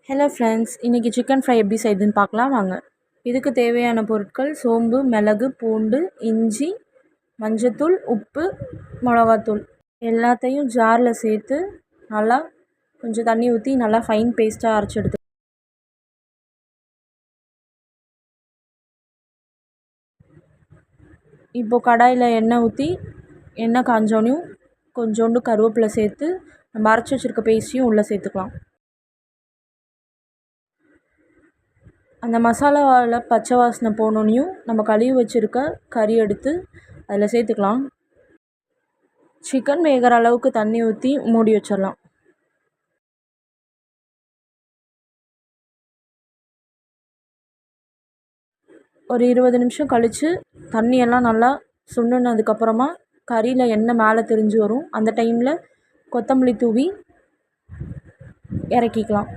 Hello friends, இன்றைக்கி chicken fry எப்படி செய்யுதுன்னு பார்க்கலாம் வாங்க. இதுக்கு தேவையான பொருட்கள் சோம்பு, மிளகு, பூண்டு, இஞ்சி, மஞ்சத்தூள், உப்பு, மிளகாத்தூள் எல்லாத்தையும் ஜாரில் சேர்த்து நல்லா கொஞ்சம் தண்ணி ஊற்றி நல்லா ஃபைன் பேஸ்ட்டாக அரைச்சி எடுத்து இப்போது கடாயில் எண்ணெய் ஊற்றி எண்ணெய் காஞ்சோனையும் கொஞ்சோண்டு கருவேப்பிலை சேர்த்து நம்ம அரைச்சி வச்சுருக்க பேஸ்ட்டையும் உள்ளே சேர்த்துக்கலாம். அந்த மசாலாவில் பச்சை வாசனை போனோனையும் நம்ம கழுவி வச்சுருக்க கறி எடுத்து அதில் சேர்த்துக்கலாம். சிக்கன் வேகிற அளவுக்கு தண்ணி ஊற்றி மூடி வச்சிடலாம். ஒரு 20 நிமிஷம் கழித்து தண்ணியெல்லாம் நல்லா சுண்டுனதுக்கப்புறமா கறியில் எண்ணெய் மேலே தெரிஞ்சு வரும். அந்த டைமில் கொத்தமல்லி தூவி இறக்கிக்கலாம்.